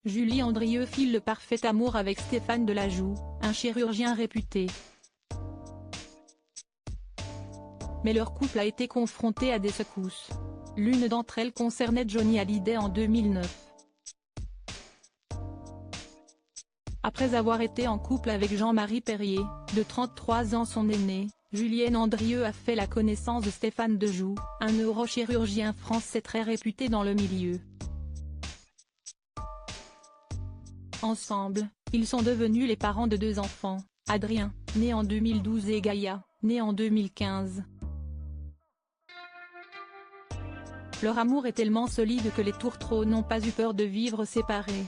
Julie Andrieux file le parfait amour avec Stéphane Delajoux, un chirurgien réputé. Mais leur couple a été confronté à des secousses. L'une d'entre elles concernait Johnny Hallyday en 2009. Après avoir été en couple avec Jean-Marie Perrier, de 33 ans son aîné, Julienne Andrieux a fait la connaissance de Stéphane Delajoux, un neurochirurgien français très réputé dans le milieu. Ensemble, ils sont devenus les parents de 2 enfants, Adrien, né en 2012 et Gaïa, né en 2015. Leur amour est tellement solide que les tourtereaux n'ont pas eu peur de vivre séparés.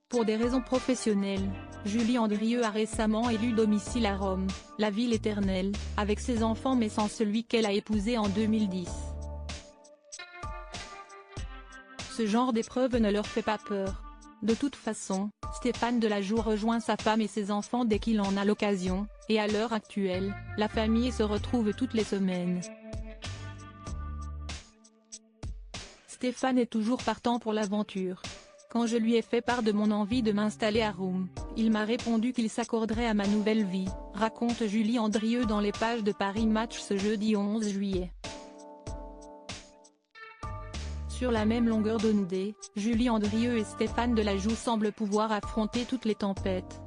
Pour des raisons professionnelles, Julie Andrieux a récemment élu domicile à Rome, la ville éternelle, avec ses enfants mais sans celui qu'elle a épousé en 2010. Ce genre d'épreuve ne leur fait pas peur. De toute façon, Stéphane Delajoux rejoint sa femme et ses enfants dès qu'il en a l'occasion, et à l'heure actuelle, la famille se retrouve toutes les semaines. Stéphane est toujours partant pour l'aventure. Quand je lui ai fait part de mon envie de m'installer à Rome, il m'a répondu qu'il s'accorderait à ma nouvelle vie, raconte Julie Andrieux dans les pages de Paris Match ce jeudi 11 juillet. Sur la même longueur d'onde, Julie Andrieux et Stéphane Delajoux semblent pouvoir affronter toutes les tempêtes.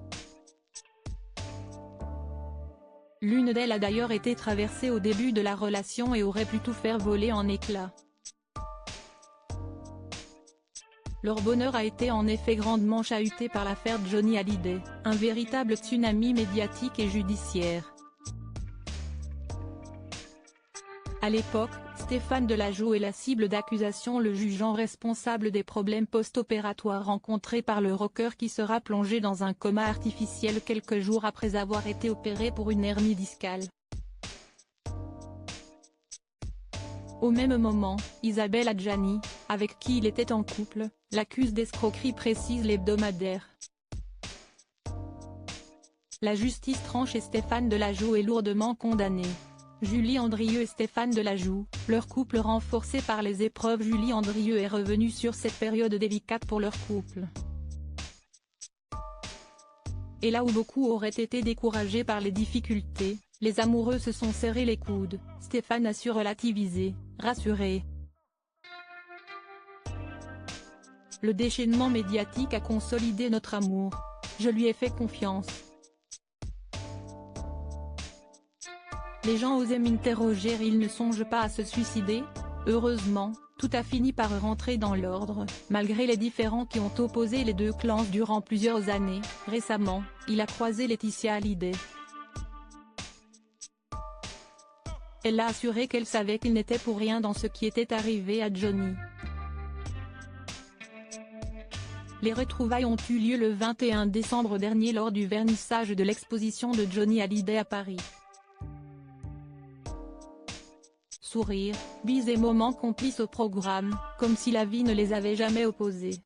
L'une d'elles a d'ailleurs été traversée au début de la relation et aurait pu tout faire voler en éclats. Leur bonheur a été en effet grandement chahuté par l'affaire Johnny Hallyday, un véritable tsunami médiatique et judiciaire. À l'époque, Stéphane Delajoux est la cible d'accusations le jugeant responsable des problèmes post-opératoires rencontrés par le rocker qui sera plongé dans un coma artificiel quelques jours après avoir été opéré pour une hernie discale. Au même moment, Isabelle Adjani, avec qui il était en couple, l'accuse d'escroquerie, précise l'hebdomadaire. La justice tranche et Stéphane Delajoux est lourdement condamné. Julie Andrieux et Stéphane Delajoux, leur couple renforcé par les épreuves. Julie Andrieux est revenue sur cette période délicate pour leur couple. Et là où beaucoup auraient été découragés par les difficultés, les amoureux se sont serrés les coudes. Stéphane a su relativiser, rassurer. Le déchaînement médiatique a consolidé notre amour. Je lui ai fait confiance. Les gens osaient m'interroger, il ne songe pas à se suicider? Heureusement, tout a fini par rentrer dans l'ordre, malgré les différends qui ont opposé les deux clans durant plusieurs années. Récemment, il a croisé Laetitia Hallyday. Elle a assuré qu'elle savait qu'il n'était pour rien dans ce qui était arrivé à Johnny. Les retrouvailles ont eu lieu le 21 décembre dernier lors du vernissage de l'exposition de Johnny Hallyday à Paris. Sourires, bises et moments complices au programme, comme si la vie ne les avait jamais opposés.